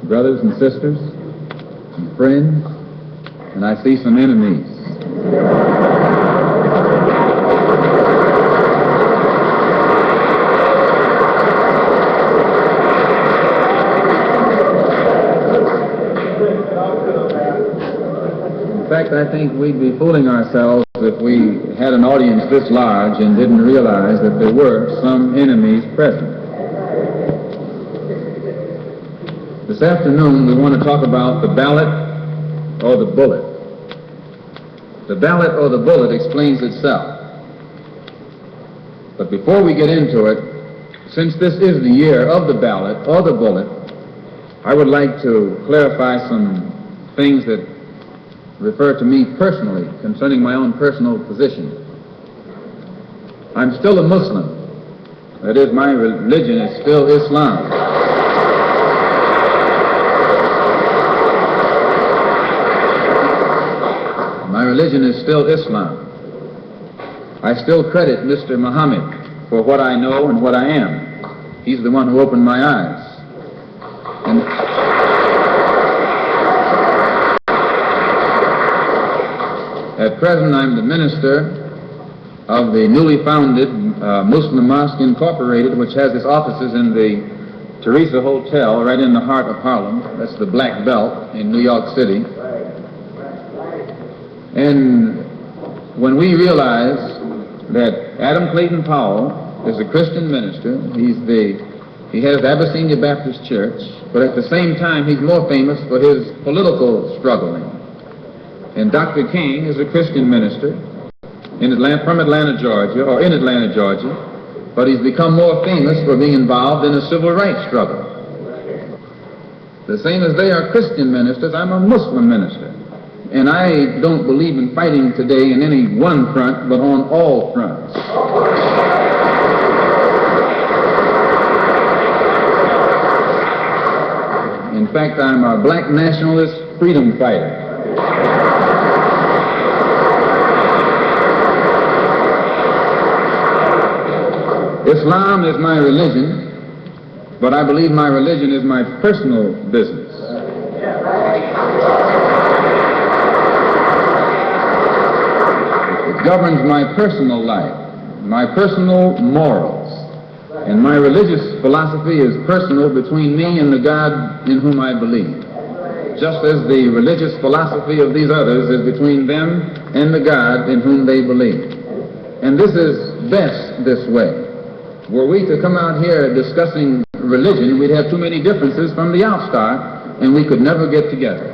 brothers and sisters, and friends, and I see some enemies. In fact, I think we'd be fooling ourselves if we had an audience this large and didn't realize that there were some enemies present. This afternoon, we want to talk about the ballot or the bullet. The ballot or the bullet explains itself. But before we get into it, since this is the year of the ballot or the bullet, I would like to clarify some things that refer to me personally concerning my own personal position. I'm still a Muslim. That is, my religion is still Islam. My religion is still Islam. I still credit Mr. Muhammad for what I know and what I am. He's the one who opened my eyes. And at present, I'm the minister of the newly founded Muslim Mosque Incorporated, which has its offices in the Teresa Hotel right in the heart of Harlem. That's the Black Belt in New York City. And when we realize that Adam Clayton Powell is a Christian minister, he has the Abyssinia Baptist Church, but at the same time he's more famous for his political struggling. And Dr. King is a Christian minister from Atlanta, Georgia, or in Atlanta, Georgia, but he's become more famous for being involved in a civil rights struggle. The same as they are Christian ministers, I'm a Muslim minister. And I don't believe in fighting today in any one front, but on all fronts. In fact, I'm a black nationalist freedom fighter. Islam is my religion, but I believe my religion is my personal business. It governs my personal life, my personal morals, and my religious philosophy is personal between me and the God in whom I believe, just as the religious philosophy of these others is between them and the God in whom they believe. And this is best this way. Were we to come out here discussing religion, we'd have too many differences from the outstart, and we could never get together.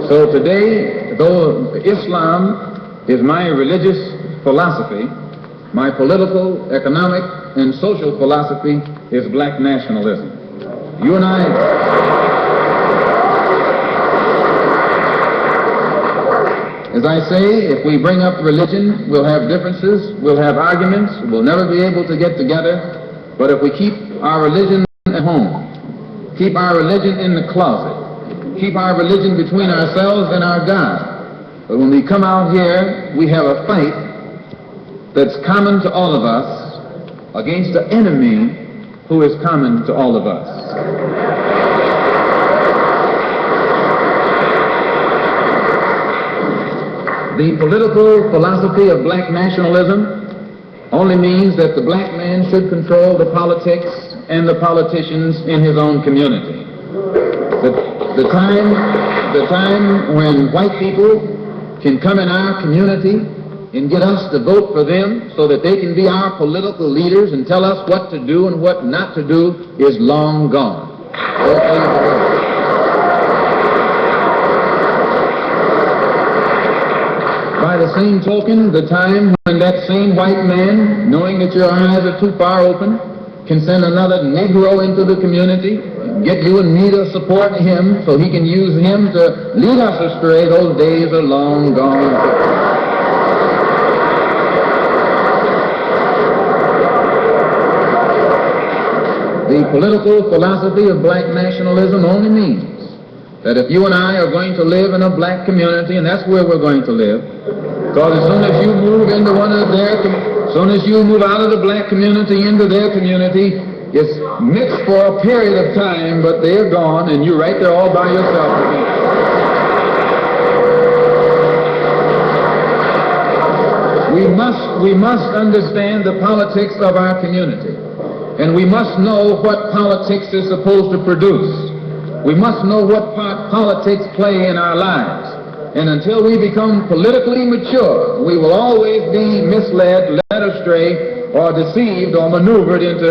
So today, though Islam is my religious philosophy, my political, economic, and social philosophy is black nationalism. You and I... As I say, if we bring up religion, we'll have differences, we'll have arguments, we'll never be able to get together. But if we keep our religion at home, keep our religion in the closet, keep our religion between ourselves and our God, but when we come out here, we have a fight that's common to all of us against the enemy who is common to all of us. The political philosophy of black nationalism only means that the black man should control the politics and the politicians in his own community. The time when white people can come in our community and get us to vote for them so that they can be our political leaders and tell us what to do and what not to do is long gone. By the same token, the time when that same white man, knowing that your eyes are too far open, can send another Negro into the community, get you and me to support him so he can use him to lead us astray, those days are long gone. The political philosophy of black nationalism only means that if you and I are going to live in a black community, and that's where we're going to live, because as soon as you move into one of their, as soon as you move out of the black community into their community, It's mixed for a period of time, but they're gone, and you're right there all by yourself again. We must understand the politics of our community, and we must know what politics is supposed to produce. We must know what part politics play in our lives. And until we become politically mature, we will always be misled, led astray, or deceived or maneuvered into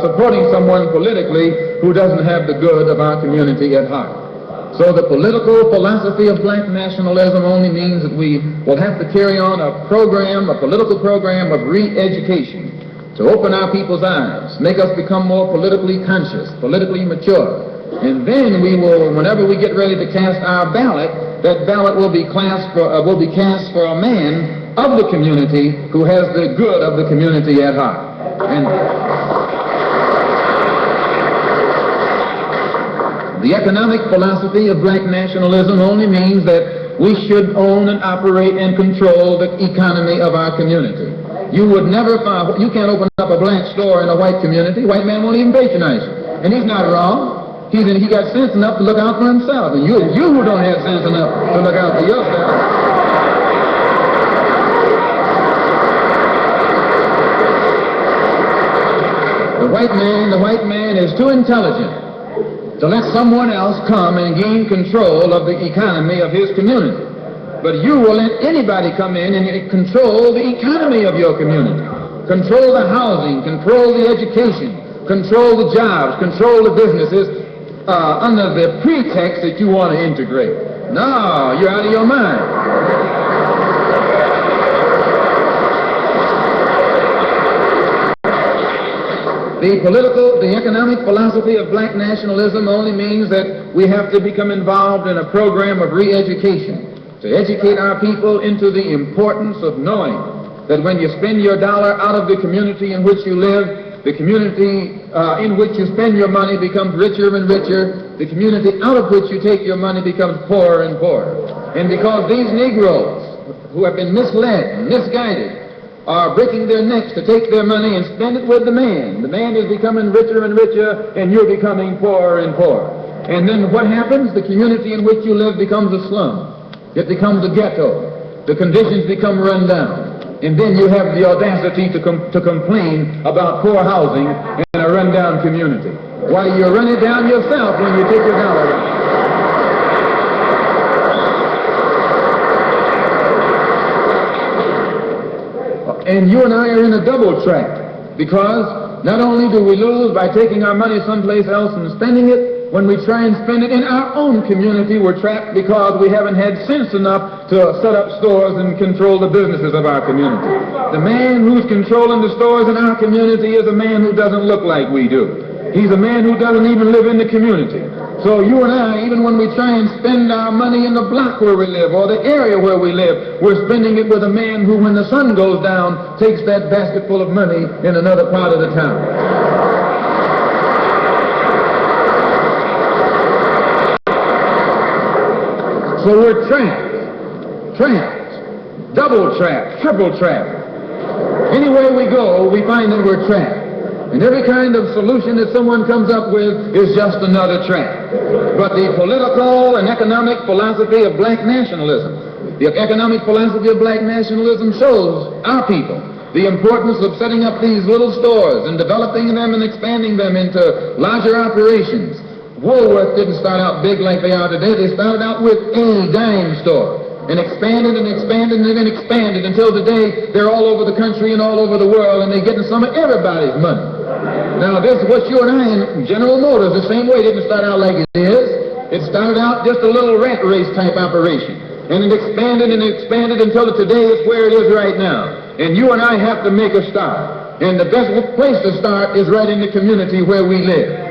supporting someone politically who doesn't have the good of our community at heart. So the political philosophy of black nationalism only means that we will have to carry on a political program of re-education to open our people's eyes, make us become more politically conscious, politically mature. And then we will, whenever we get ready to cast our ballot, that ballot will be cast for a man of the community who has the good of the community at heart. And the economic philosophy of black nationalism only means that we should own and operate and control the economy of our community. You can't open up a black store in a white community. White man won't even patronize you. And he's not wrong. He got sense enough to look out for himself. And you who don't have sense enough to look out for yourself. The white man is too intelligent to let someone else come and gain control of the economy of his community. But you will let anybody come in and control the economy of your community. Control the housing, control the education, control the jobs, control the businesses, under the pretext that you want to integrate. No, you're out of your mind. The economic philosophy of black nationalism only means that we have to become involved in a program of re-education to educate our people into the importance of knowing that when you spend your dollar out of the community in which you live, the community in which you spend your money becomes richer and richer. The community out of which you take your money becomes poorer and poorer. And because these Negroes who have been misled and misguided are breaking their necks to take their money and spend it with the man is becoming richer and richer, and you're becoming poorer and poorer. And then what happens? The community in which you live becomes a slum. It becomes a ghetto. The conditions become run down. And then you have the audacity to complain about poor housing in a run-down community. Why, you run it down yourself when you take your dollar out. And you and I are in a double trap, because not only do we lose by taking our money someplace else and spending it, when we try and spend it in our own community, we're trapped because we haven't had sense enough to set up stores and control the businesses of our community. The man who's controlling the stores in our community is a man who doesn't look like we do. He's a man who doesn't even live in the community. So you and I, even when we try and spend our money in the block where we live or the area where we live, we're spending it with a man who, when the sun goes down, takes that basket full of money in another part of the town. So we're trapped, double trapped, triple trapped. Anywhere we go, we find that we're trapped. And every kind of solution that someone comes up with is just another trap. But the political and economic philosophy of black nationalism, the economic philosophy of black nationalism shows our people the importance of setting up these little stores and developing them and expanding them into larger operations. Woolworth didn't start out big like they are today. They started out with a dime store and expanded and expanded and then expanded until today they're all over the country and all over the world, and they're getting some of everybody's money. Now this is what you and I in General Motors, the same way, didn't start out like it is. It started out just a little rat race type operation, and it expanded and expanded until today it's where it is right now. And you and I have to make a start. And the best place to start is right in the community where we live.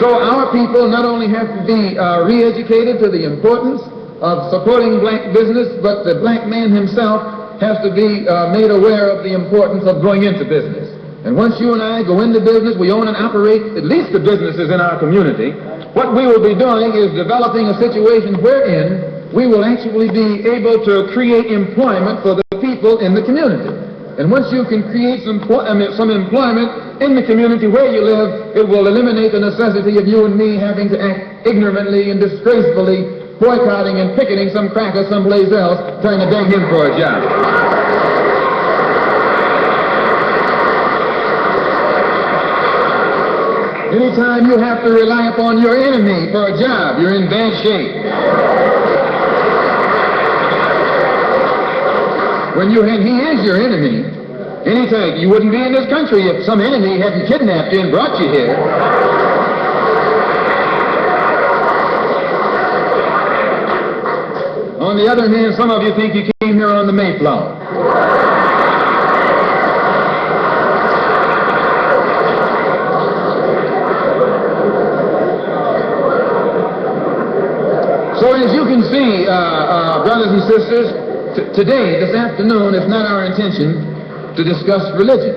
So our people not only have to be re-educated to the importance of supporting black business, but the black man himself has to be made aware of the importance of going into business. And once you and I go into business, we own and operate at least the businesses in our community. What we will be doing is developing a situation wherein we will actually be able to create employment for the people in the community. And once you can create some employment in the community where you live, it will eliminate the necessity of you and me having to act ignorantly and disgracefully boycotting and picketing some cracker someplace else trying to beg him for a job. Anytime you have to rely upon your enemy for a job, you're in bad shape. And he is your enemy. Anytime, you wouldn't be in this country if some enemy hadn't kidnapped you and brought you here. On the other hand, some of you think you came here on the Mayflower. So as you can see, brothers and sisters, today, this afternoon, it's not our intention to discuss religion.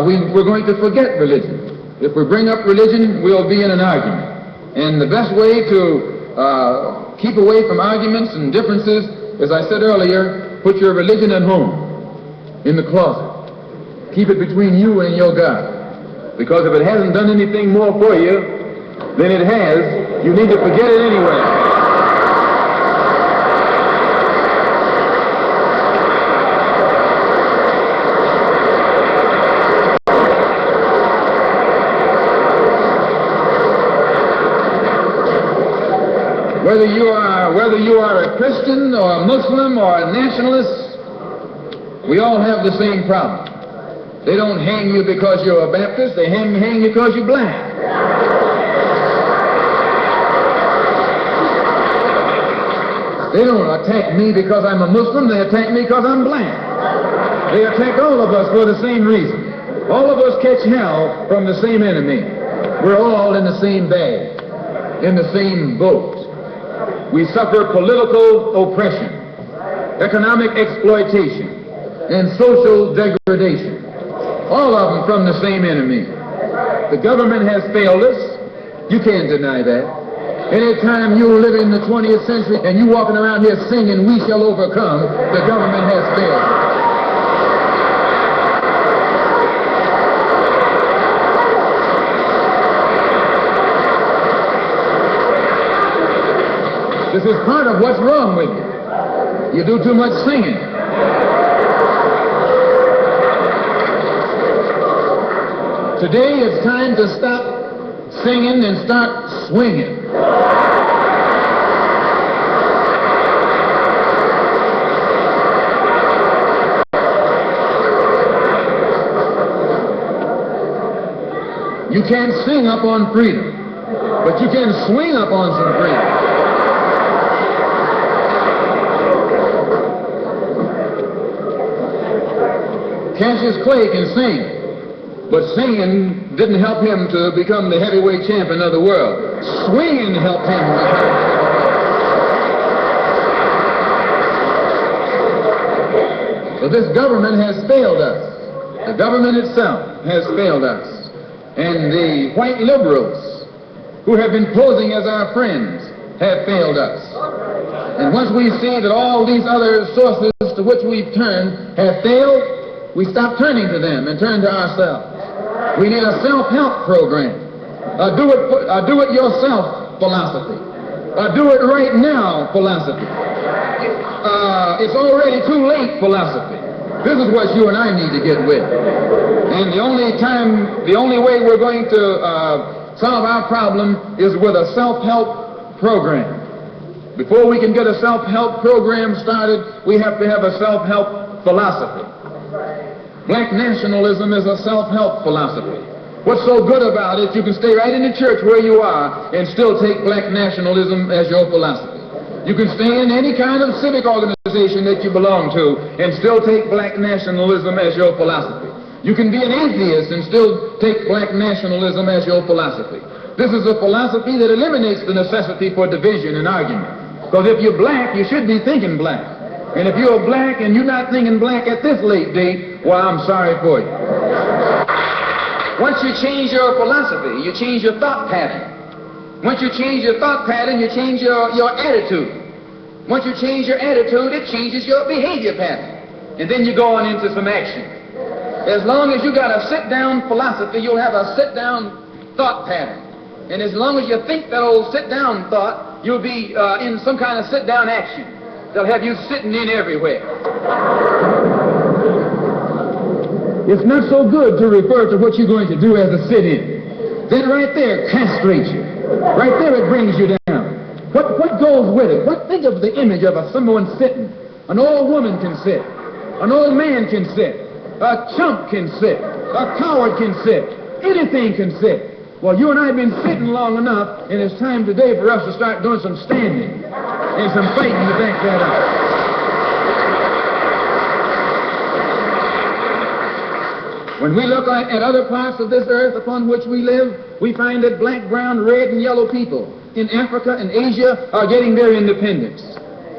We're going to forget religion. If we bring up religion, we'll be in an argument. And the best way to keep away from arguments and differences, as I said earlier, put your religion at home, in the closet. Keep it between you and your God. Because if it hasn't done anything more for you than it has, you need to forget it anyway. Whether you are a Christian or a Muslim or a nationalist, we all have the same problem. They don't hang you because you're a Baptist, they hang you because you're black. They don't attack me because I'm a Muslim, they attack me because I'm black. They attack all of us for the same reason. All of us catch hell from the same enemy. We're all in the same bag, in the same boat. We suffer political oppression, economic exploitation, and social degradation. All of them from the same enemy. The government has failed us. You can't deny that. Anytime you live in the 20th century and you walking around here singing, "We shall overcome," the government has failed. This is part of what's wrong with you. You do too much singing. Today it's time to stop singing and start swinging. You can't sing up on freedom, but you can swing up on some freedom. Cassius Clay can sing, but singing didn't help him to become the heavyweight champion of the world. Swinging helped him become. So this government has failed us. The government itself has failed us. And the white liberals who have been posing as our friends have failed us. And once we see that all these other sources to which we've turned have failed, we stop turning to them and turn to ourselves. We need a self-help program, a do-it-yourself philosophy, a do-it-right-now philosophy. It's already too late philosophy. This is what you and I need to get with. And the only way we're going to solve our problem is with a self-help program. Before we can get a self-help program started, we have to have a self-help philosophy. Black nationalism is a self-help philosophy. What's so good about it, you can stay right in the church where you are and still take black nationalism as your philosophy. You can stay in any kind of civic organization that you belong to and still take black nationalism as your philosophy. You can be an atheist and still take black nationalism as your philosophy. This is a philosophy that eliminates the necessity for division and argument. Because if you're black, you should be thinking black. And if you're black and you're not thinking black at this late date, well, I'm sorry for you. Once you change your philosophy, you change your thought pattern. Once you change your thought pattern, you change your attitude. Once you change your attitude, it changes your behavior pattern. and then you go on into some action. As long as you got a sit-down philosophy, you'll have a sit-down thought pattern. And as long as you think that old sit-down thought, you'll be in some kind of sit-down action. They'll have you sitting in everywhere. It's not so good to refer to what you're going to do as a sit-in. That right there castrates you. Right there it brings you down. What goes with it? Think of the image of someone sitting. An old woman can sit. An old man can sit. A chump can sit. A coward can sit. Anything can sit. Well, you and I have been sitting long enough, and it's time today for us to start doing some standing and some fighting to back that up. When we look at other parts of this earth upon which we live, we find that black, brown, red, and yellow people in Africa and Asia are getting their independence.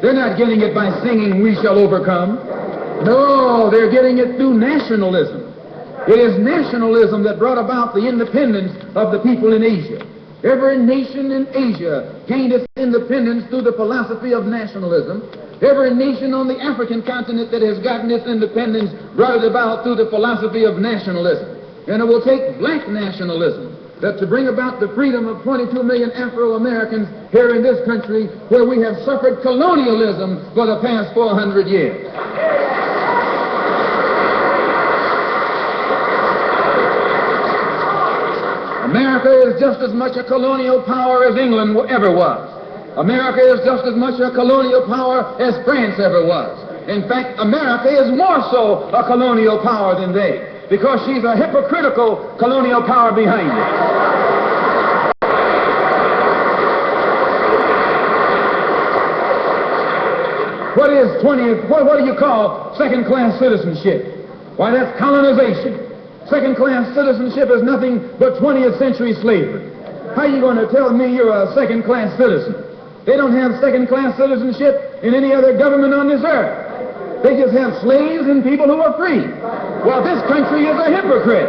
They're not getting it by singing, "We shall overcome." No, they're getting it through nationalism. It is nationalism that brought about the independence of the people in Asia. Every nation in Asia gained its independence through the philosophy of nationalism. Every nation on the African continent that has gotten its independence brought it about through the philosophy of nationalism. And it will take black nationalism to bring about the freedom of 22 million Afro-Americans here in this country, where we have suffered colonialism for the past 400 years. America is just as much a colonial power as England ever was. America is just as much a colonial power as France ever was. In fact, America is more so a colonial power than they, because she's a hypocritical colonial power behind it. What do you call second-class citizenship? Why, that's colonization. Second-class citizenship is nothing but 20th century slavery. How are you going to tell me you're a second-class citizen? They don't have second-class citizenship in any other government on this earth. They just have slaves and people who are free. Well, this country is a hypocrite.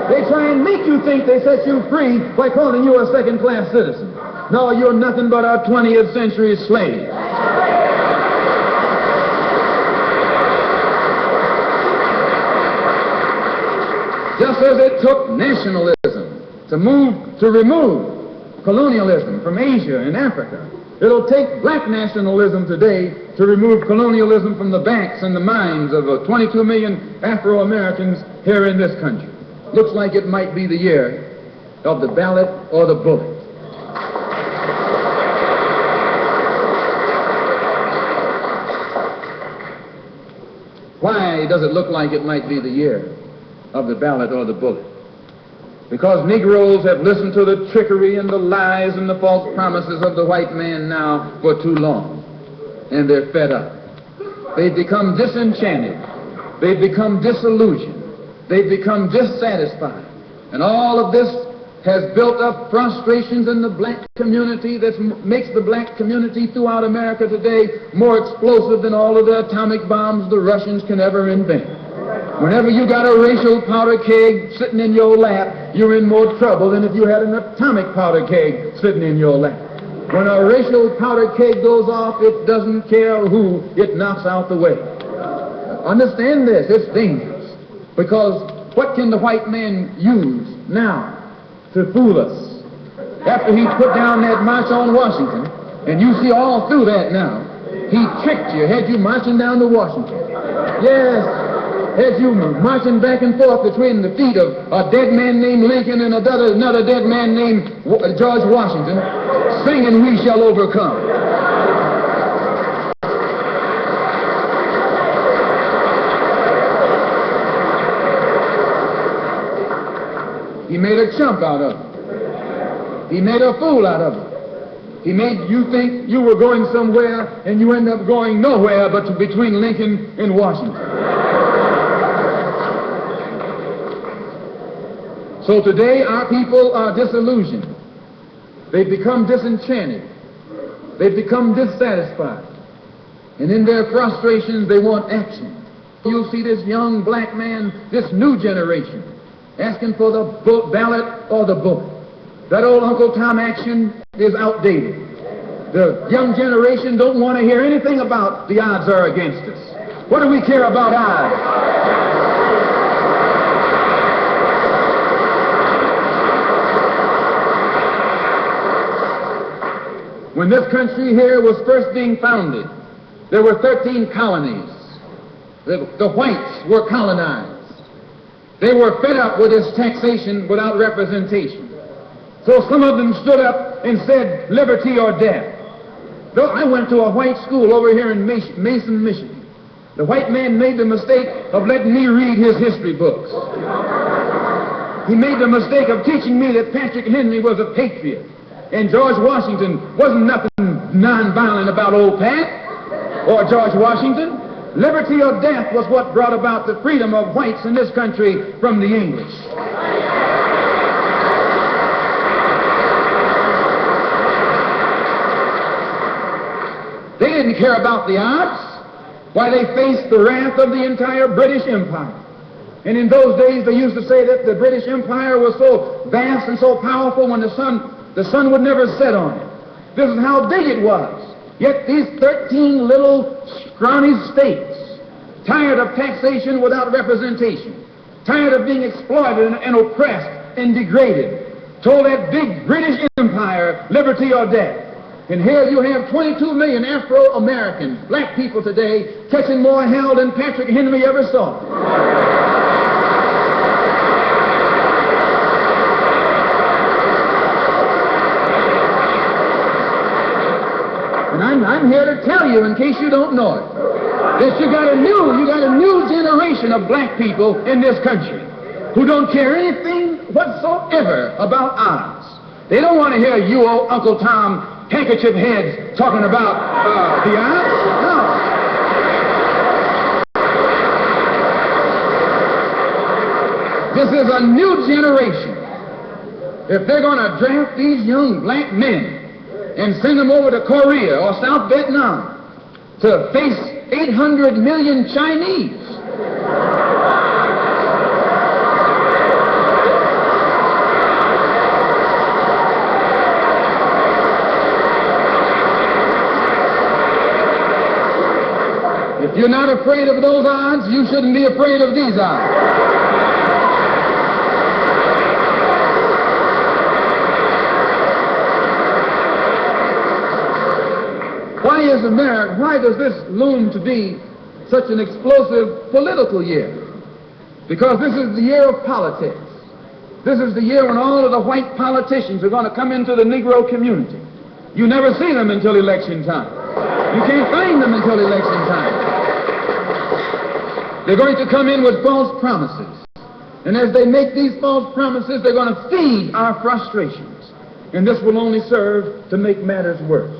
They try and make you think they set you free by calling you a second-class citizen. No, you're nothing but a 20th century slave. Just as it took nationalism to remove colonialism from Asia and Africa, it'll take black nationalism today to remove colonialism from the backs and the minds of 22 million Afro-Americans here in this country. Looks like it might be the year of the ballot or the bullet. Why does it look like it might be the year of the ballot or the bullet? Because Negroes have listened to the trickery and the lies and the false promises of the white man now for too long, and they're fed up. They've become disenchanted. They've become disillusioned. They've become dissatisfied. And all of this has built up frustrations in the black community that makes the black community throughout America today more explosive than all of the atomic bombs the Russians can ever invent. Whenever you got a racial powder keg sitting in your lap, you're in more trouble than if you had an atomic powder keg sitting in your lap. When a racial powder keg goes off, it doesn't care who it knocks out the way. Understand this, it's dangerous. Because what can the white man use now to fool us? After he put down that march on Washington, and you see all through that now, he tricked you, had you marching down to Washington. Yes. Had you marching back and forth between the feet of a dead man named Lincoln and another dead man named George Washington, singing "We Shall Overcome." He made a chump out of it. He made a fool out of it. He made you think you were going somewhere, and you end up going nowhere but between Lincoln and Washington. So today our people are disillusioned. They've become disenchanted. They've become dissatisfied. And in their frustrations they want action. You'll see this young black man, this new generation, asking for the ballot or the bullet. That old Uncle Tom action is outdated. The young generation don't want to hear anything about the odds are against us. What do we care about odds? When this country here was first being founded, there were 13 colonies. The whites were colonized. They were fed up with this taxation without representation. So some of them stood up and said, liberty or death. Though I went to a white school over here in Mason, Michigan. The white man made the mistake of letting me read his history books. He made the mistake of teaching me that Patrick Henry was a patriot. And George Washington wasn't nothing nonviolent about old Pat or George Washington. Liberty or death was what brought about the freedom of whites in this country from the English. They didn't care about the odds. Why, they faced the wrath of the entire British Empire. And in those days they used to say that the British Empire was so vast and so powerful when the sun would never set on it. This is how big it was. Yet these 13 little scrawny states, tired of taxation without representation, tired of being exploited and oppressed and degraded, told that big British Empire, liberty or death. And here you have 22 million Afro-Americans, black people today, catching more hell than Patrick Henry ever saw. And I'm here to tell you, in case you don't know it, that you got a new generation of black people in this country who don't care anything whatsoever about odds. They don't want to hear you, old Uncle Tom, handkerchief heads talking about the odds. No. This is a new generation. If they're going to draft these young black men and send them over to Korea or South Vietnam to face 800 million Chinese, if you're not afraid of those odds, you shouldn't be afraid of these odds. Why does this loom to be such an explosive political year? Because this is the year of politics. This is the year when all of the white politicians are going to come into the Negro community. You never see them until election time. You can't find them until election time. They're going to come in with false promises. And as they make these false promises, they're going to feed our frustrations. And this will only serve to make matters worse.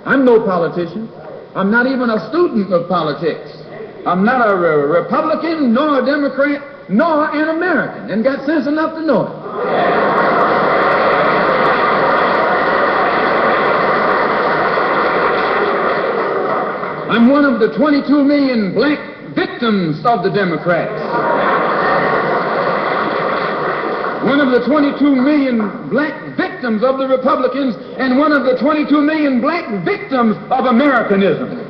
I'm no politician. I'm not even a student of politics. I'm not a Republican, nor a Democrat, nor an American, and got sense enough to know it. I'm one of the 22 million black victims of the Democrats. One of the 22 million black victims of the Republicans, and one of the 22 million black victims of Americanism.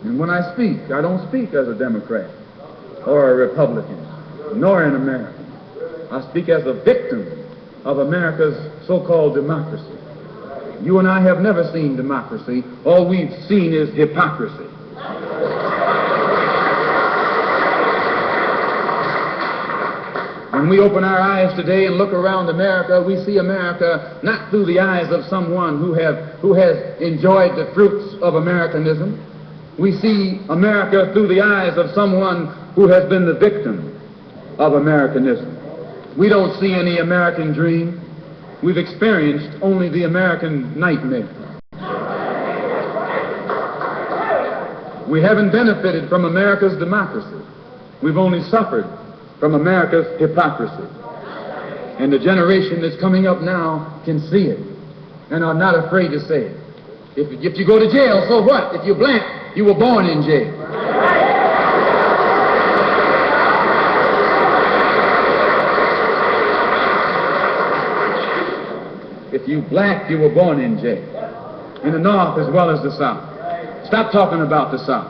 And when I speak, I don't speak as a Democrat or a Republican, nor an American. I speak as a victim of America's so-called democracy. You and I have never seen democracy. All we've seen is hypocrisy. When we open our eyes today and look around America, we see America not through the eyes of someone who has enjoyed the fruits of Americanism. We see America through the eyes of someone who has been the victim of Americanism. We don't see any American dream. We've experienced only the American nightmare. We haven't benefited from America's democracy. We've only suffered from America's hypocrisy. And the generation that's coming up now can see it and are not afraid to say it. If you go to jail, so what? If you're black, you were born in jail. If you black, you were born in jail. In the North as well as the South. Stop talking about the South.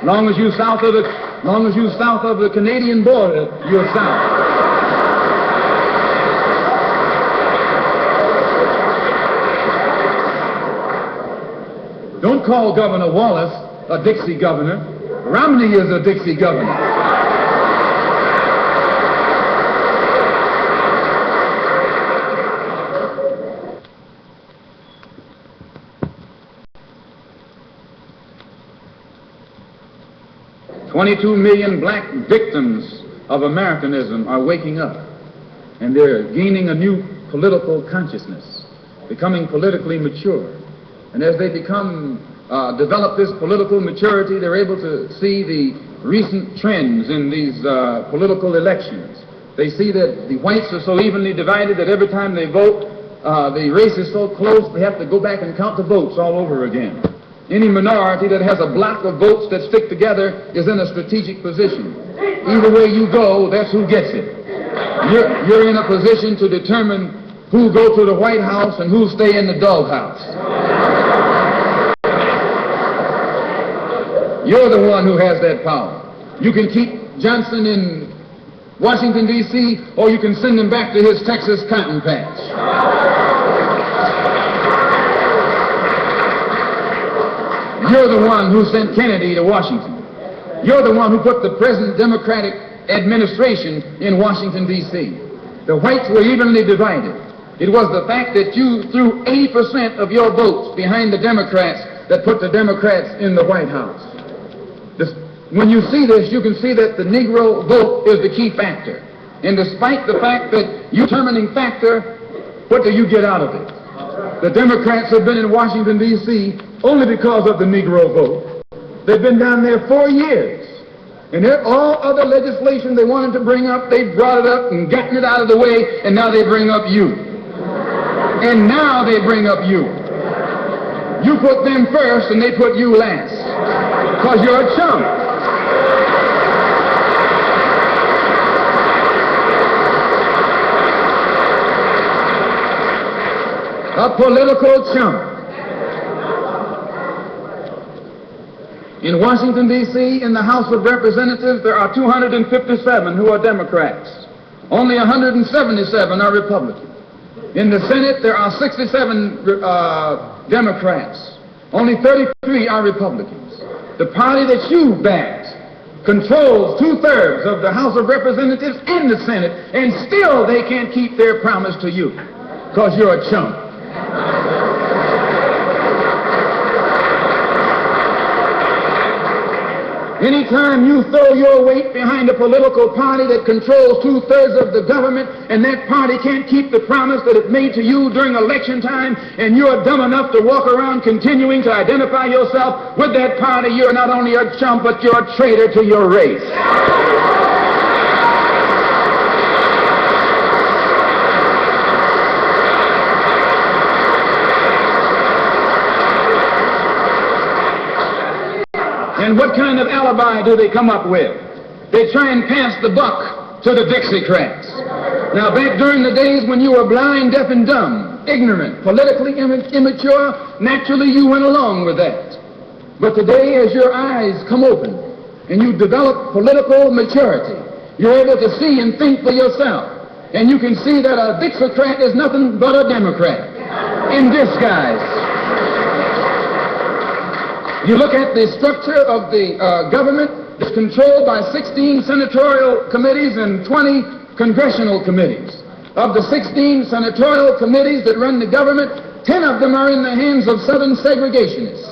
Long as you south of the Canadian border, you're South. Don't call Governor Wallace a Dixie governor. Romney is a Dixie governor. "22 million black victims of Americanism are waking up, and they're gaining a new political consciousness, becoming politically mature. And as they develop this political maturity, they're able to see the recent trends in these political elections. They see that the whites are so evenly divided that every time they vote, the race is so close they have to go back and count the votes all over again. Any minority that has a block of votes that stick together is in a strategic position. Either way you go, that's who gets it. You're in a position to determine who go to the White House and who stay in the doghouse. You're the one who has that power. You can keep Johnson in Washington, D.C., or you can send him back to his Texas cotton patch. You're the one who sent Kennedy to Washington. You're the one who put the present Democratic administration in Washington, D.C. The whites were evenly divided. It was the fact that you threw 80% of your votes behind the Democrats that put the Democrats in the White House. When you see this, you can see that the Negro vote is the key factor. And despite the fact that you're a determining factor, what do you get out of it? The Democrats have been in Washington, D.C. only because of the Negro vote. They've been down there 4 years. And all other legislation they wanted to bring up, they brought it up and gotten it out of the way, and now they bring up you. And now they bring up you. You put them first and they put you last. Because you're a chump. A political chump. In Washington, D.C., in the House of Representatives, there are 257 who are Democrats. Only 177 are Republicans. In the Senate, there are 67 Democrats. Only 33 are Republicans. The party that you backed controls 2/3 of the House of Representatives and the Senate, and still they can't keep their promise to you because you're a chump. Anytime you throw your weight behind a political party that controls 2/3 of the government, and that party can't keep the promise that it made to you during election time, and you're dumb enough to walk around continuing to identify yourself with that party, you're not only a chump, but you're a traitor to your race. And what kind of alibi do they come up with? They try and pass the buck to the Dixiecrats. Now, back during the days when you were blind, deaf, and dumb, ignorant, politically immature, naturally you went along with that. But today, as your eyes come open and you develop political maturity, you're able to see and think for yourself. And you can see that a Dixiecrat is nothing but a Democrat in disguise. You look at the structure of the government. It's controlled by 16 senatorial committees and 20 congressional committees. Of the 16 senatorial committees that run the government, 10 of them are in the hands of Southern segregationists.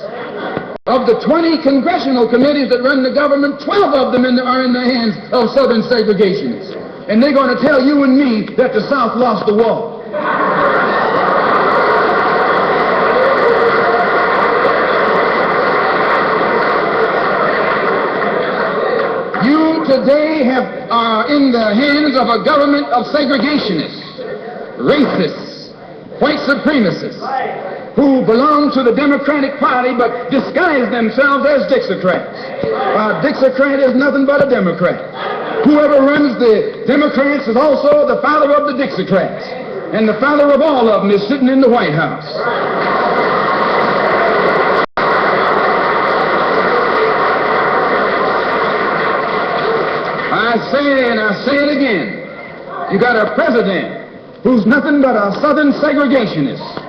Of the 20 congressional committees that run the government, 12 of them are in the hands of Southern segregationists. And they're going to tell you and me that the South lost the war. You today are in the hands of a government of segregationists, racists, white supremacists, who belong to the Democratic Party but disguise themselves as Dixiecrats. A Dixiecrat is nothing but a Democrat. Whoever runs the Democrats is also the father of the Dixiecrats. And the father of all of them is sitting in the White House. I say, and I say it again, you got a president who's nothing but a Southern segregationist.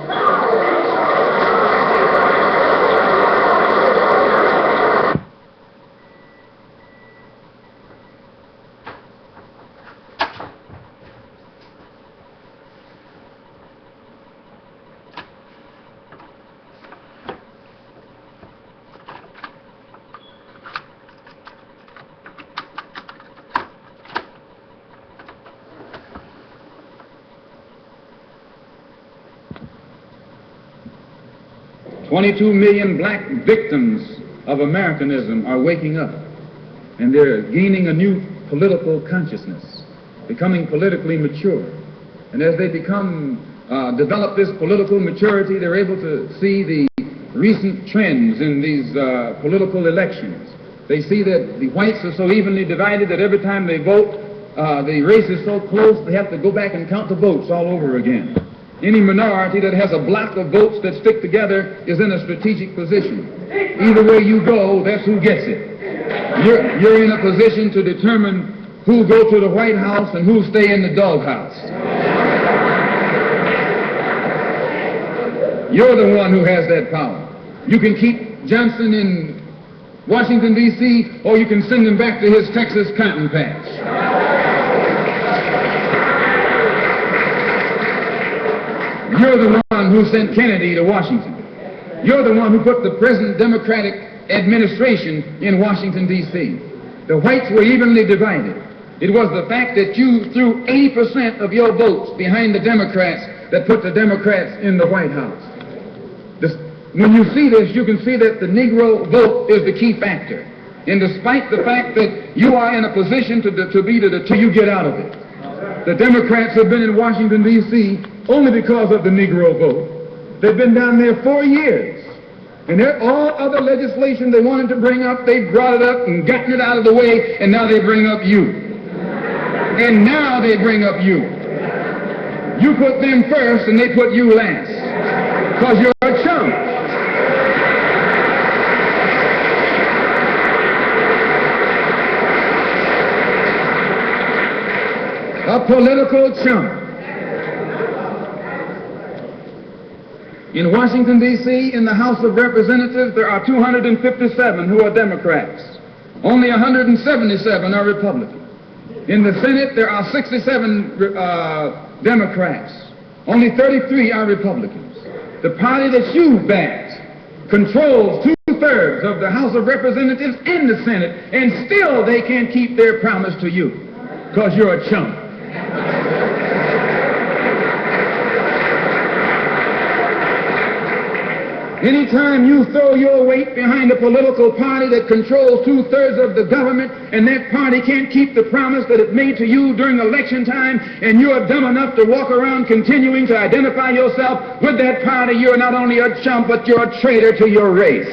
$22 million black victims of Americanism are waking up, and they're gaining a new political consciousness, becoming politically mature. And as they develop this political maturity, they're able to see the recent trends in these political elections. They see that the whites are so evenly divided that every time they vote, the race is so close they have to go back and count the votes all over again. Any minority that has a block of votes that stick together is in a strategic position. Either way you go, that's who gets it. You're in a position to determine who'll go to the White House and who'll stay in the doghouse. You're the one who has that power. You can keep Johnson in Washington, D.C., or you can send him back to his Texas cotton patch. You're the one who sent Kennedy to Washington. You're the one who put the present Democratic administration in Washington, D.C. The whites were evenly divided. It was the fact that you threw 80% of your votes behind the Democrats that put the Democrats in the White House. When you see this, you can see that the Negro vote is the key factor. And despite the fact that you are in a position till you get out of it. The Democrats have been in Washington, D.C. only because of the Negro vote. They've been down there 4 years. And all other legislation they wanted to bring up, they brought it up and gotten it out of the way, and now they bring up you. And now they bring up you. You put them first, and they put you last. Because you're a chump. A political chump. In Washington, D.C., in the House of Representatives, there are 257 who are Democrats. Only 177 are Republicans. In the Senate, there are 67 Democrats. Only 33 are Republicans. The party that you backed controls 2/3 of the House of Representatives and the Senate, and still they can't keep their promise to you because you're a chump. Anytime you throw your weight behind a political party that controls 2/3 of the government, and that party can't keep the promise that it made to you during election time, and you're dumb enough to walk around continuing to identify yourself with that party, you're not only a chump, but you're a traitor to your race.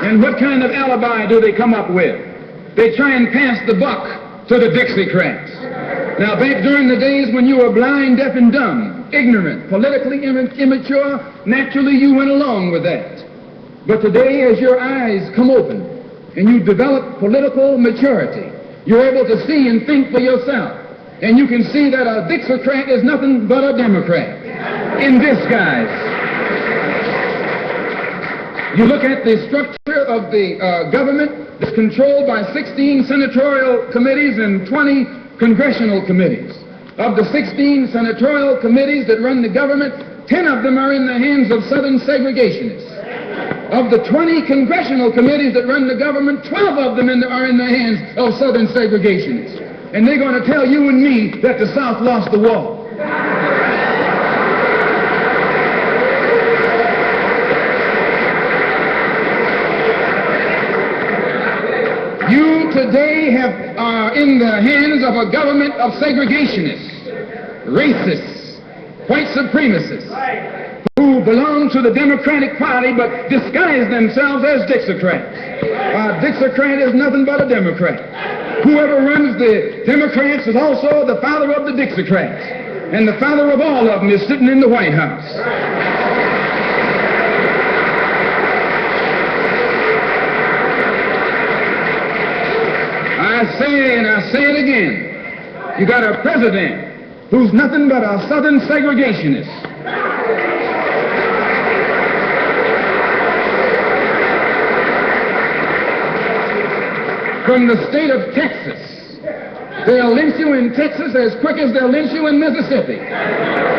And what kind of alibi do they come up with? They try and pass the buck to the Dixiecrats. Now, back during the days when you were blind, deaf, and dumb, ignorant, politically immature, naturally you went along with that. But today, as your eyes come open and you develop political maturity, you're able to see and think for yourself. And you can see that a Dixiecrat is nothing but a Democrat in disguise. You look at the structure of the government that's controlled by 16 senatorial committees and 20 congressional committees. Of the 16 senatorial committees that run the government, 10 of them are in the hands of Southern segregationists. Of the 20 congressional committees that run the government, 12 of them are in the hands of Southern segregationists. And they're going to tell you and me that the South lost the war. You today are in the hands of a government of segregationists, racists, white supremacists, who belong to the Democratic Party but disguise themselves as Dixiecrats. A Dixiecrat is nothing but a Democrat. Whoever runs the Democrats is also the father of the Dixiecrats. And the father of all of them is sitting in the White House. I say, and I say it again, you got a president who's nothing but a Southern segregationist. From the state of Texas. They'll lynch you in Texas as quick as they'll lynch you in Mississippi.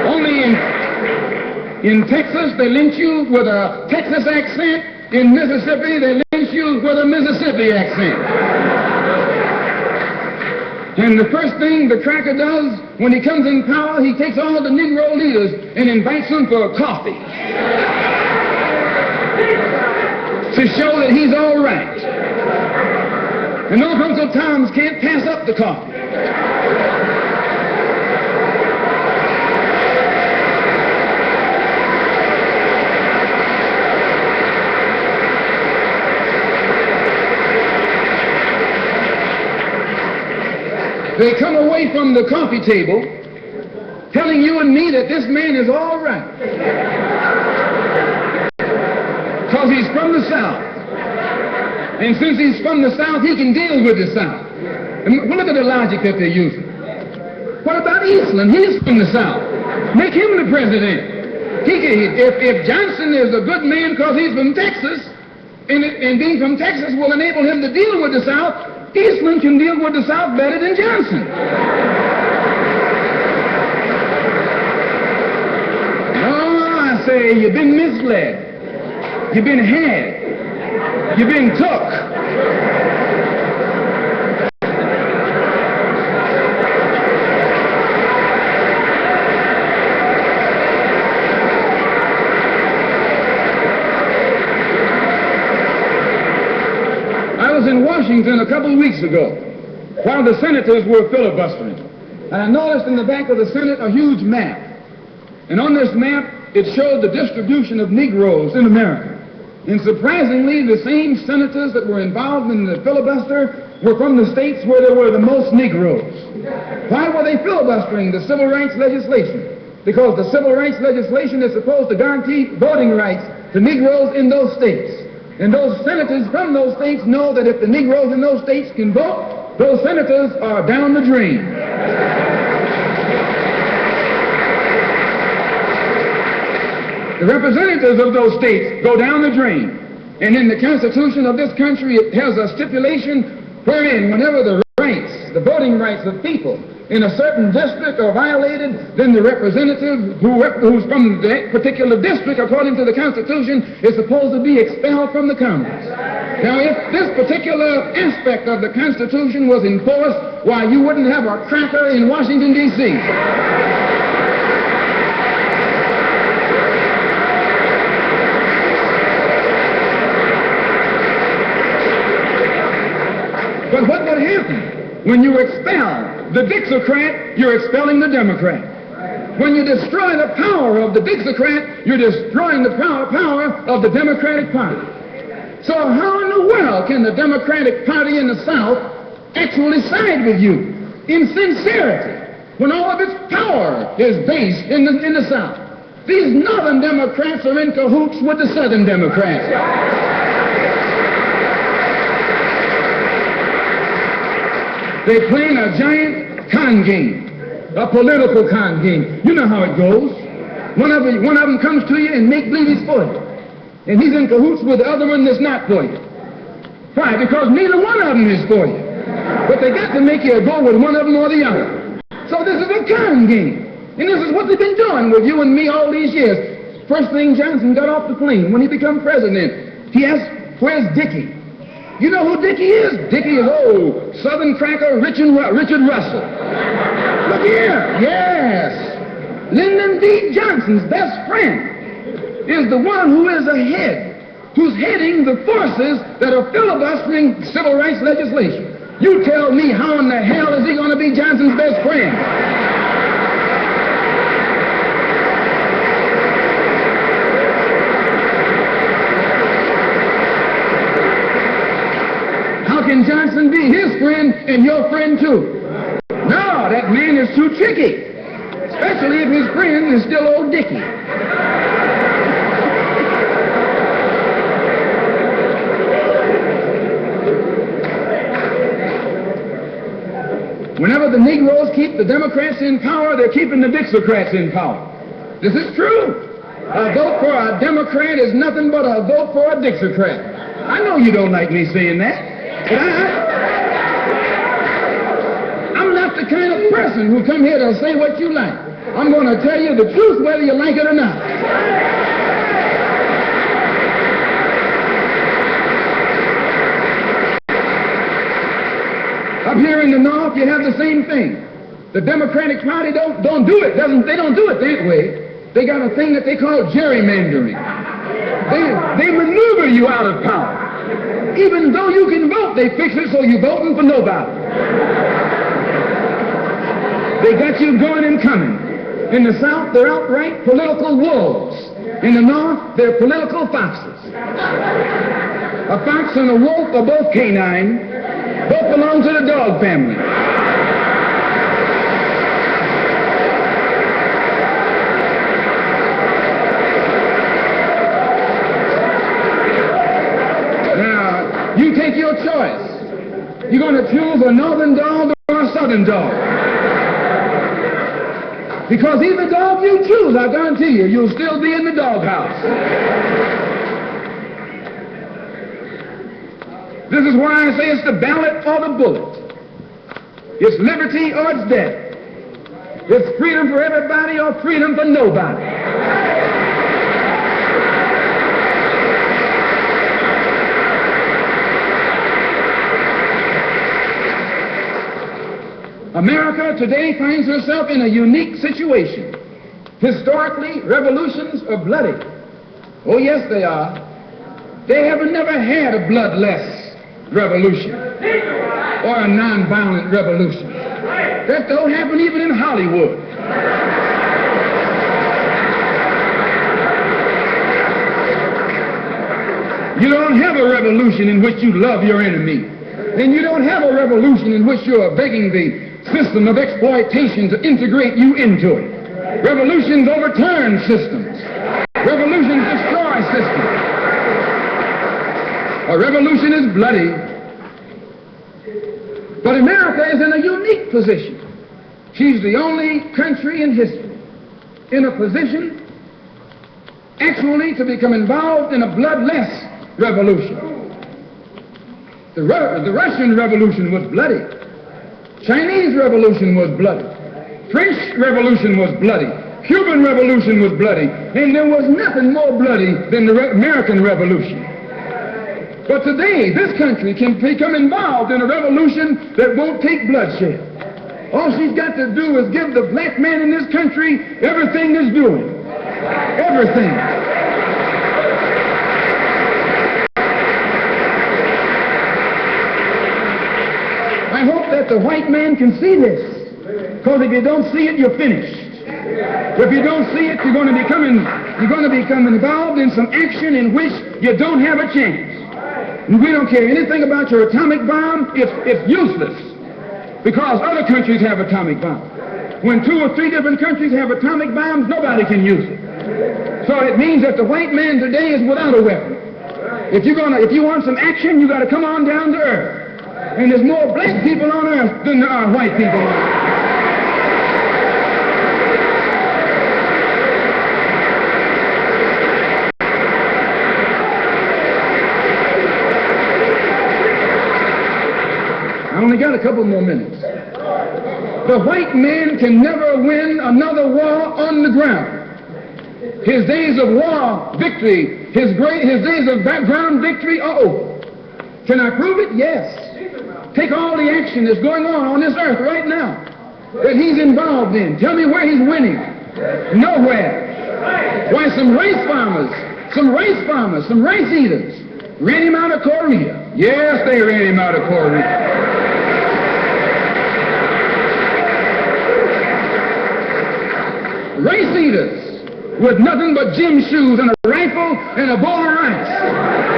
Only in Texas they lynch you with a Texas accent. In Mississippi they lynch you with a Mississippi accent. And the first thing the cracker does when he comes in power, he takes all the Negro leaders and invites them for coffee to show that he's all right. And those Uncle Toms can't pass up the coffee. They come away from the coffee table telling you and me that this man is all right. Because he's from the South. And since he's from the South, he can deal with the South. And look at the logic that they're using. What about Eastland? He's from the South. Make him the president. If Johnson is a good man because he's from Texas, and being from Texas will enable him to deal with the South, Eastland can deal with the South better than Johnson. Oh, I say, you've been misled. You've been had. You've been took. I was in Washington a couple of weeks ago while the senators were filibustering. And I noticed in the back of the Senate a huge map. And on this map, it showed the distribution of Negroes in America. And surprisingly, the same senators that were involved in the filibuster were from the states where there were the most Negroes. Why were they filibustering the civil rights legislation? Because the civil rights legislation is supposed to guarantee voting rights to Negroes in those states. And those senators from those states know that if the Negroes in those states can vote, those senators are down the drain. The representatives of those states go down the drain. And in the Constitution of this country, it has a stipulation wherein whenever the voting rights of people in a certain district are violated, then the representative who's from that particular district, according to the Constitution, is supposed to be expelled from the Congress. Now, if this particular aspect of the Constitution was enforced, why, you wouldn't have a cracker in Washington, D.C. But what would happen? When you expel the Dixiecrat, you're expelling the Democrat. When you destroy the power of the Dixiecrat, you're destroying the power of the Democratic Party. So how in the world can the Democratic Party in the South actually side with you in sincerity when all of its power is based in the South? These Northern Democrats are in cahoots with the Southern Democrats. They're playing a giant con game, a political con game. You know how it goes. One of them comes to you and make believe he's for you. And he's in cahoots with the other one that's not for you. Why? Because neither one of them is for you. But they got to make you go with one of them or the other. So this is a con game. And this is what they've been doing with you and me all these years. First thing Johnson got off the plane when he became president, he asked, "Where's Dickie?" You know who Dickie is? Dickie is old Southern cracker Richard Russell. Look here. Yes. Lyndon B. Johnson's best friend is the one who is ahead, who's heading the forces that are filibustering civil rights legislation. You tell me, how in the hell is he going to be Johnson's best friend? can Johnson be his friend and your friend too? No, that man is too tricky, especially if his friend is still old Dickie. Whenever the Negroes keep the Democrats in power, they're keeping the Dixiecrats in power. This is true. A vote for a Democrat is nothing but a vote for a Dixiecrat. I know you don't like me saying that, but I'm not the kind of person who come here to say what you like. I'm going to tell you the truth whether you like it or not. Up here in the North, you have the same thing. The Democratic Party don't do it. They don't do it that way. They got a thing that they call gerrymandering. They maneuver you out of power. Even though you can vote, they fix it so you're voting for nobody. They got you going and coming. In the South, they're outright political wolves. In the North, they're political foxes. A fox and a wolf are both canine. Both belong to the dog family. Now, you take your choice. You're going to choose a northern dog or a southern dog. Because either dog you choose, I guarantee you, you'll still be in the doghouse. This is why I say it's the ballot or the bullet. It's liberty or it's death. It's freedom for everybody or freedom for nobody. America today finds herself in a unique situation. Historically, revolutions are bloody. Oh, yes, they are. They have never had a bloodless revolution or a nonviolent revolution. That don't happen even in Hollywood. You don't have a revolution in which you love your enemy. And you don't have a revolution in which you are begging the system of exploitation to integrate you into it. Revolutions overturn systems. Revolutions destroy systems. A revolution is bloody. But America is in a unique position. She's the only country in history in a position actually to become involved in a bloodless revolution. The Russian Revolution was bloody. Chinese Revolution was bloody. French Revolution was bloody. Cuban Revolution was bloody. And there was nothing more bloody than the American Revolution. But today, this country can become involved in a revolution that won't take bloodshed. All she's got to do is give the black man in this country everything he's doing. Everything. I hope that the white man can see this, because if you don't see it, you're finished. If you don't see it, you're going to become involved in some action in which you don't have a chance. And we don't care anything about your atomic bomb. It's useless, because other countries have atomic bombs. When 2 or 3 different countries have atomic bombs, nobody can use it. So it means that the white man today is without a weapon. If you want some action, you got to come on down to earth. And there's more black people on earth than there are white people on earth. I only got a couple more minutes. The white man can never win another war on the ground. His days of war victory, his days of ground victory are over. Can I prove it? Yes. Take all the action that's going on this earth right now that he's involved in. Tell me where he's winning. Nowhere. Why, some rice farmers, some rice eaters ran him out of Korea. Yes, they ran him out of Korea. Rice eaters with nothing but gym shoes and a rifle and a bowl of rice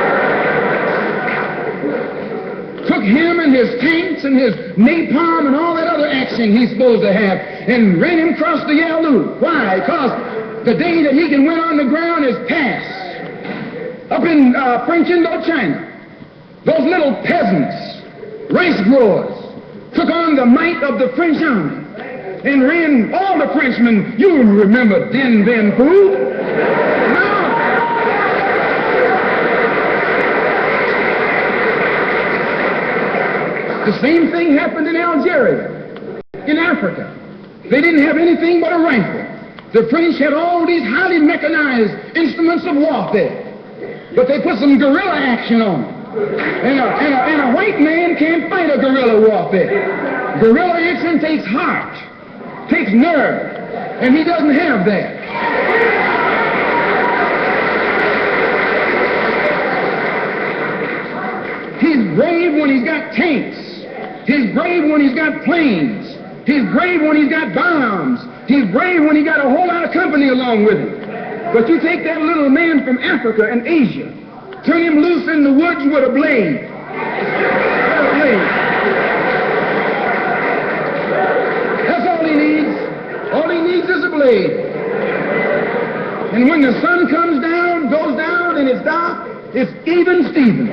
took him his napalm and all that other action he's supposed to have, and ran him across the Yalu. Why? Because the day that he can win on the ground is past. Up in French Indochina, those little peasants, rice growers, took on the might of the French army and ran all the Frenchmen. You remember Dien Bien Phu? No. The same thing happened in Algeria, in Africa. They didn't have anything but a rifle. The French had all these highly mechanized instruments of warfare, but they put some guerrilla action on them. And a white man can't fight a guerrilla warfare. Guerrilla action takes heart, takes nerve, and he doesn't have that. He's brave when he's got tanks. He's brave when he's got planes. He's brave when he's got bombs. He's brave when he got a whole lot of company along with him. But you take that little man from Africa and Asia, turn him loose in the woods with a blade. That's all he needs. All he needs is a blade. And when the sun comes down, goes down, and it's dark, it's even Steven.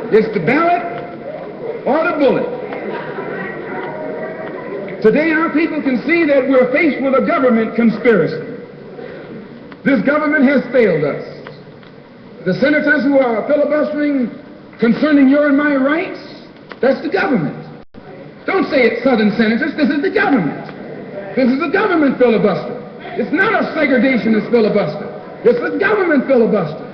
It's the ballot or the bullet. Today our people can see that we're faced with a government conspiracy. This government has failed us. The senators who are filibustering concerning your and my rights, that's the government. Don't say it's Southern senators, this is the government. This is a government filibuster. It's not a segregationist filibuster. It's a government filibuster.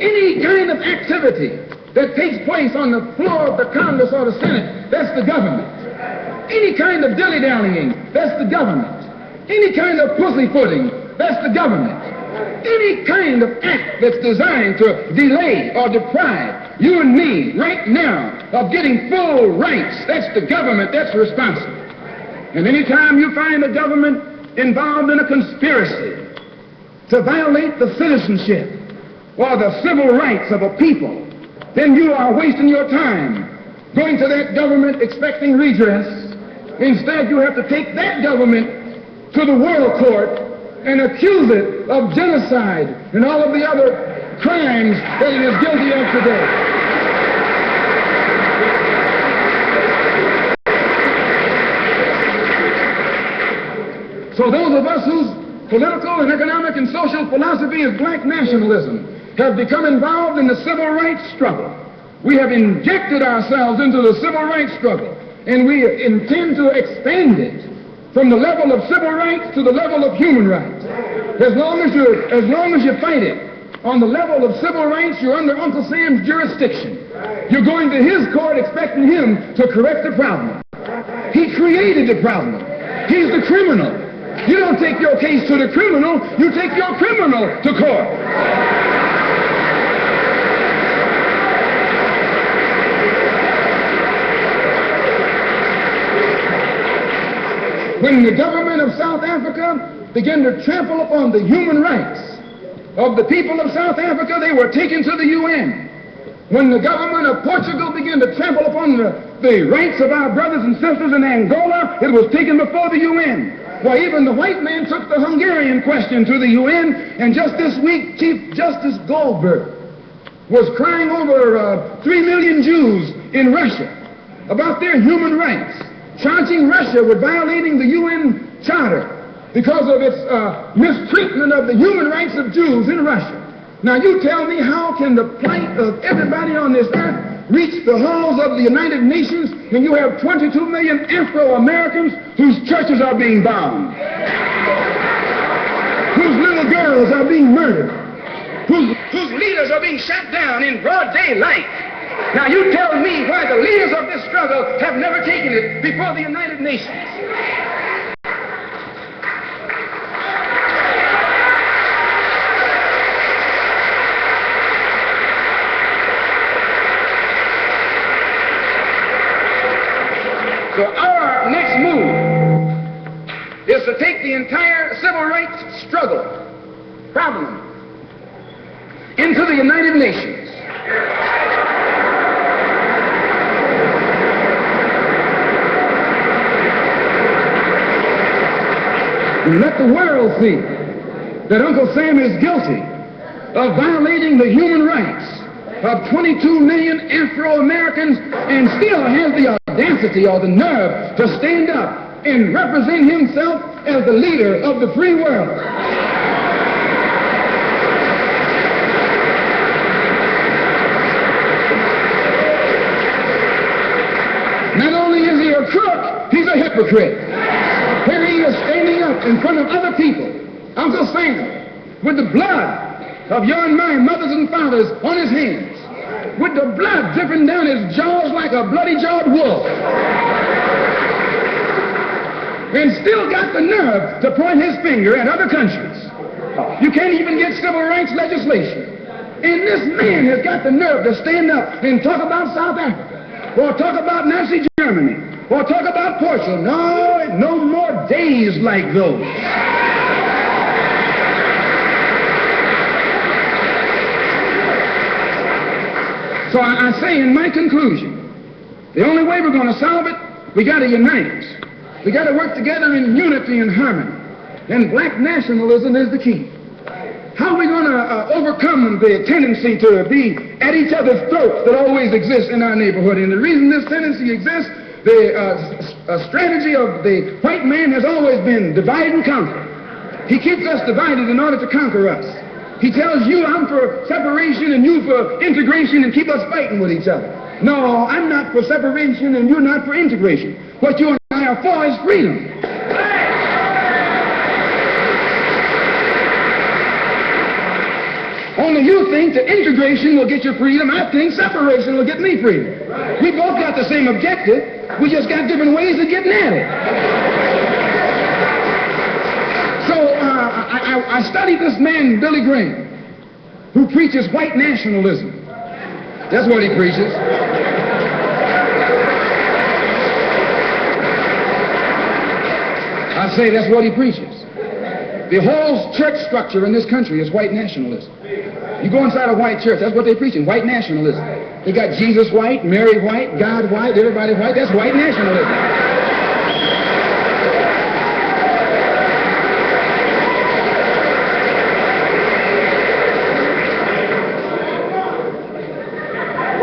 Any kind of activity that takes place on the floor of the Congress or the Senate, that's the government. Any kind of dilly-dallying, that's the government. Any kind of pussyfooting, that's the government. Any kind of act that's designed to delay or deprive you and me right now of getting full rights, that's the government that's responsible. And anytime you find the government involved in a conspiracy to violate the citizenship or the civil rights of a people, then you are wasting your time going to that government expecting redress. Instead, you have to take that government to the world court and accuse it of genocide and all of the other crimes that it is guilty of today. So those of us whose political and economic and social philosophy is black nationalism have become involved in the civil rights struggle. We have injected ourselves into the civil rights struggle, and we intend to expand it from the level of civil rights to the level of human rights. As long as you fight it on the level of civil rights, you're under Uncle Sam's jurisdiction. You're going to his court expecting him to correct the problem. He created the problem. He's the criminal. You don't take your case to the criminal, you take your criminal to court. When the government of South Africa began to trample upon the human rights of the people of South Africa, they were taken to the UN. When the government of Portugal began to trample upon the rights of our brothers and sisters in Angola, it was taken before the UN. Why, even the white man took the Hungarian question to the UN, and just this week, Chief Justice Goldberg was crying over 3 million Jews in Russia about their human rights, charging Russia with violating the UN Charter because of its mistreatment of the human rights of Jews in Russia. Now you tell me, how can the plight of everybody on this earth reach the halls of the United Nations when you have 22 million Afro-Americans whose churches are being bombed, whose little girls are being murdered, whose leaders are being shot down in broad daylight? Now you tell me why the leaders of this struggle have never taken it before the United Nations. take the entire civil rights struggle problem into the United Nations. And let the world see that Uncle Sam is guilty of violating the human rights of 22 million Afro-Americans and still has the audacity or the nerve to stand up and represent himself as the leader of the free world. Not only is he a crook, he's a hypocrite. Here he is standing up in front of other people, Uncle Sam, with the blood of your and my mothers and fathers on his hands, with the blood dripping down his jaws like a bloody-jawed wolf, and still got the nerve to point his finger at other countries. You can't even get civil rights legislation. And this man has got the nerve to stand up and talk about South Africa, or talk about Nazi Germany, or talk about Portugal. No more days like those. So I say in my conclusion, the only way we're going to solve it, we got to unite. We got to work together in unity and harmony. And black nationalism is the key. How are we going to overcome the tendency to be at each other's throats that always exists in our neighborhood? And the reason this tendency exists, the strategy of the white man has always been divide and conquer. He keeps us divided in order to conquer us. He tells you I'm for separation and you for integration and keep us fighting with each other. No, I'm not for separation and you're not for integration. What you and I are for is freedom. Only you think that integration will get you freedom. I think separation will get me freedom. We both got the same objective. We just got different ways of getting at it. So I studied this man, Billy Graham, who preaches white nationalism. That's what he preaches. I say that's what he preaches. The whole church structure in this country is white nationalism. You go inside a white church, that's what they're preaching, white nationalism. They got Jesus white, Mary white, God white, everybody white. That's white nationalism.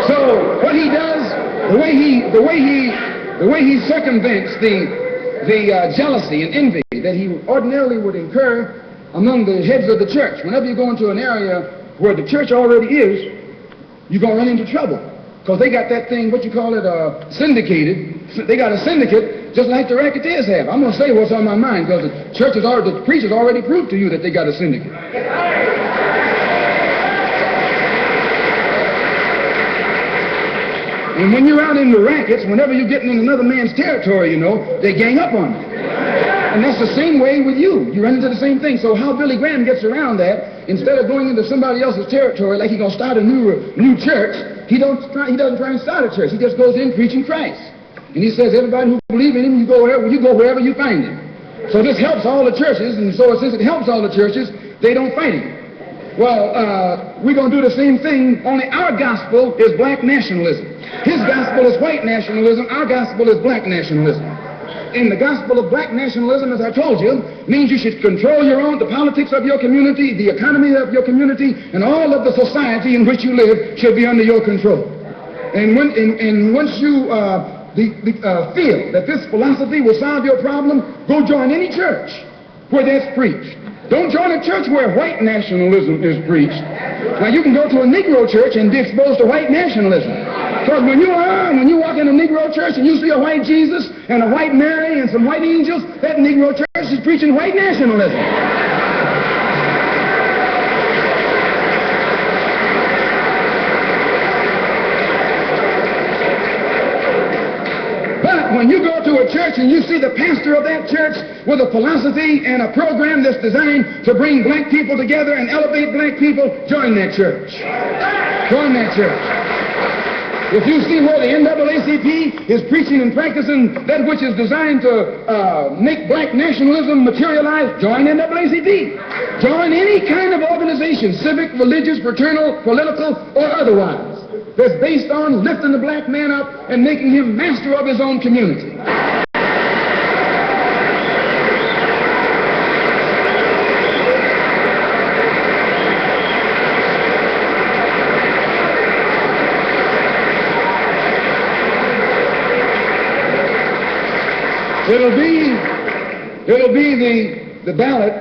So what he does, the way he circumvents the jealousy and envy that he ordinarily would incur among the heads of the church. Whenever you go into an area where the church already is, you're going to run into trouble. Because they got that thing, what you call it, syndicated. They got a syndicate just like the racketeers have. I'm going to say what's on my mind because the preachers already proved to you that they got a syndicate. And when you're out in the rackets, whenever you're getting in another man's territory, you know, they gang up on you. And that's the same way with you. You run into the same thing. So how Billy Graham gets around that, instead of going into somebody else's territory like he's going to start a new church, he doesn't try and start a church. He just goes in preaching Christ. And he says, everybody who believes in him, you go wherever you find him. So this helps all the churches, and so since it helps all the churches, they don't fight him. Well, we're going to do the same thing, only our gospel is black nationalism. His gospel is white nationalism. Our gospel is black nationalism. And the gospel of black nationalism, as I told you, means you should control the politics of your community, the economy of your community, and all of the society in which you live should be under your control. And once you feel that this philosophy will solve your problem, go join any church where that's preached. Don't join a church where white nationalism is preached. Now, you can go to a Negro church and be exposed to white nationalism. Because when you walk in a Negro church and you see a white Jesus and a white Mary and some white angels, that Negro church is preaching white nationalism. But when you go to a church and you see the pastor of that church with a philosophy and a program that's designed to bring black people together and elevate black people, join that church. Join that church. If you see where the NAACP is preaching and practicing that which is designed to make black nationalism materialize, join NAACP. Join any kind of organization, civic, religious, fraternal, political, or otherwise, that's based on lifting the black man up and making him master of his own community. It'll be the ballot,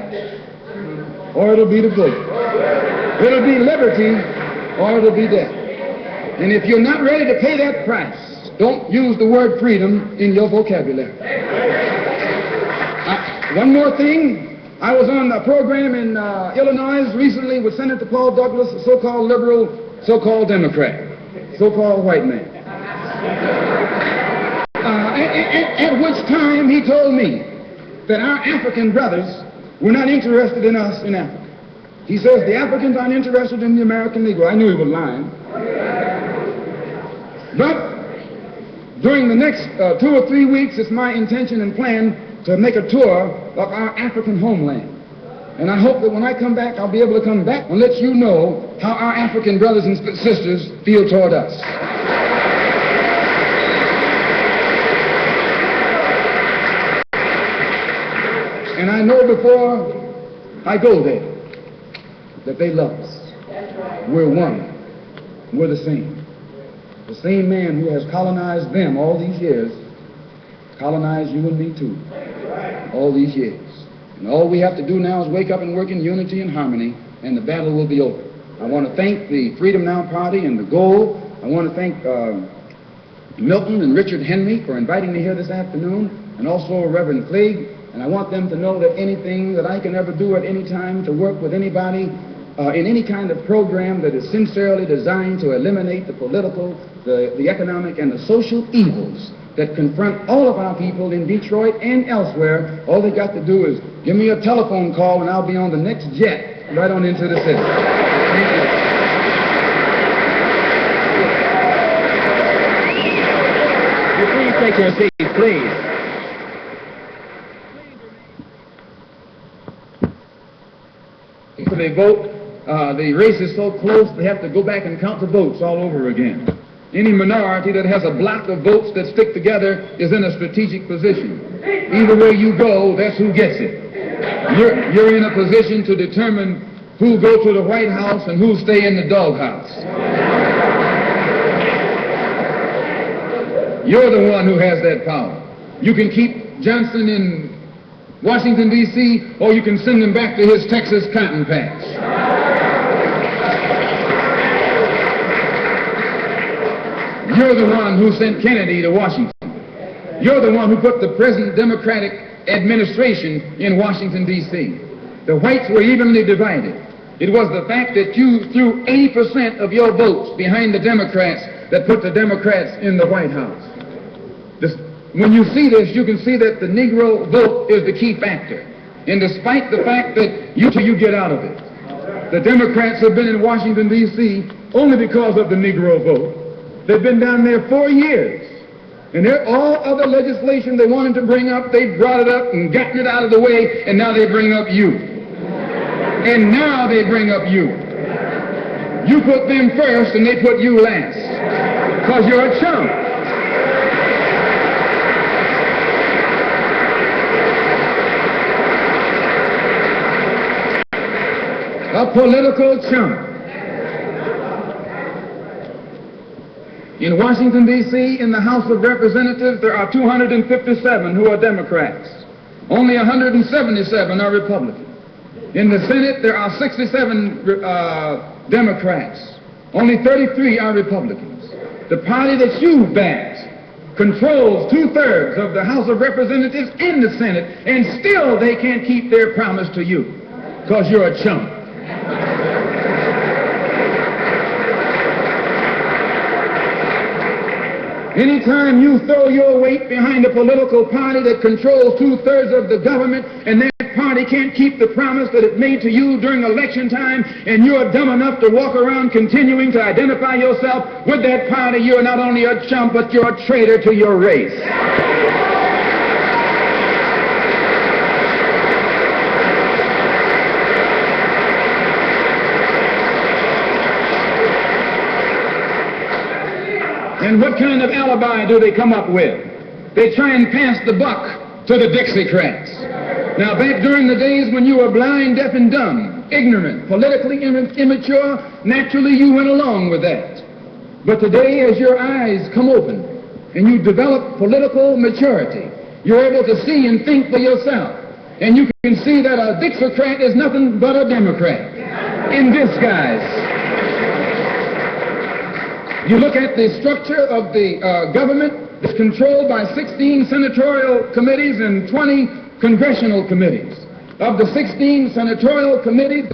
or it'll be the vote. It'll be liberty, or it'll be death. And if you're not ready to pay that price, don't use the word freedom in your vocabulary. One more thing. I was on a program in Illinois recently with Senator Paul Douglas, a so-called liberal, so-called Democrat, so-called white man. At which time he told me that our African brothers were not interested in us in Africa. He says the Africans aren't interested in the American Negro. I knew he was lying. But during the next 2 or 3 weeks, it's my intention and plan to make a tour of our African homeland. And I hope that when I come back, I'll be able to come back and let you know how our African brothers and sisters feel toward us. And I know before I go there that they love us. We're one. We're the same. The same man who has colonized them all these years colonized you and me too. All these years. And all we have to do now is wake up and work in unity and harmony, and the battle will be over. I want to thank the Freedom Now Party and the Goal. I want to thank Milton and Richard Henry for inviting me here this afternoon, and also Reverend Clegg. And I want them to know that anything that I can ever do at any time to work with anybody in any kind of program that is sincerely designed to eliminate the political, the economic, and the social evils that confront all of our people in Detroit and elsewhere, all they got to do is give me a telephone call and I'll be on the next jet right on into the city. Thank you. Please take your seats, please. They vote, the race is so close they have to go back and count the votes all over again. Any minority that has a block of votes that stick together is in a strategic position. Either way you go, that's who gets it. You're in a position to determine who go to the White House and who stay in the doghouse. You're the one who has that power. You can keep Johnson in Washington, D.C., or you can send him back to his Texas cotton patch. You're the one who sent Kennedy to Washington. You're the one who put the present Democratic administration in Washington, D.C. The whites were evenly divided. It was the fact that you threw 80% of your votes behind the Democrats that put the Democrats in the White House. When you see this, you can see that the Negro vote is the key factor. And despite the fact that you get out of it, the Democrats have been in Washington, D.C. only because of the Negro vote. They've been down there 4 years. And all other legislation they wanted to bring up, they brought it up and gotten it out of the way, and now they bring up you. And now they bring up you. You put them first and they put you last. Because you're a chump. A political chump. In Washington, D.C., in the House of Representatives, there are 257 who are Democrats. Only 177 are Republicans. In the Senate, there are 67 Democrats. Only 33 are Republicans. The party that you backed controls 2/3 of the House of Representatives and the Senate, and still they can't keep their promise to you because you're a chump. Anytime you throw your weight behind a political party that controls 2/3 of the government, and that party can't keep the promise that it made to you during election time, and you're dumb enough to walk around continuing to identify yourself with that party, you're not only a chump, but you're a traitor to your race. And what kind of alibi do they come up with? They try and pass the buck to the Dixiecrats. Now, back during the days when you were blind, deaf, and dumb, ignorant, politically immature, naturally you went along with that. But today, as your eyes come open and you develop political maturity, you're able to see and think for yourself. And you can see that a Dixiecrat is nothing but a Democrat in disguise. You look at the structure of the government. It's controlled by 16 senatorial committees and 20 congressional committees. Of the 16 senatorial committees,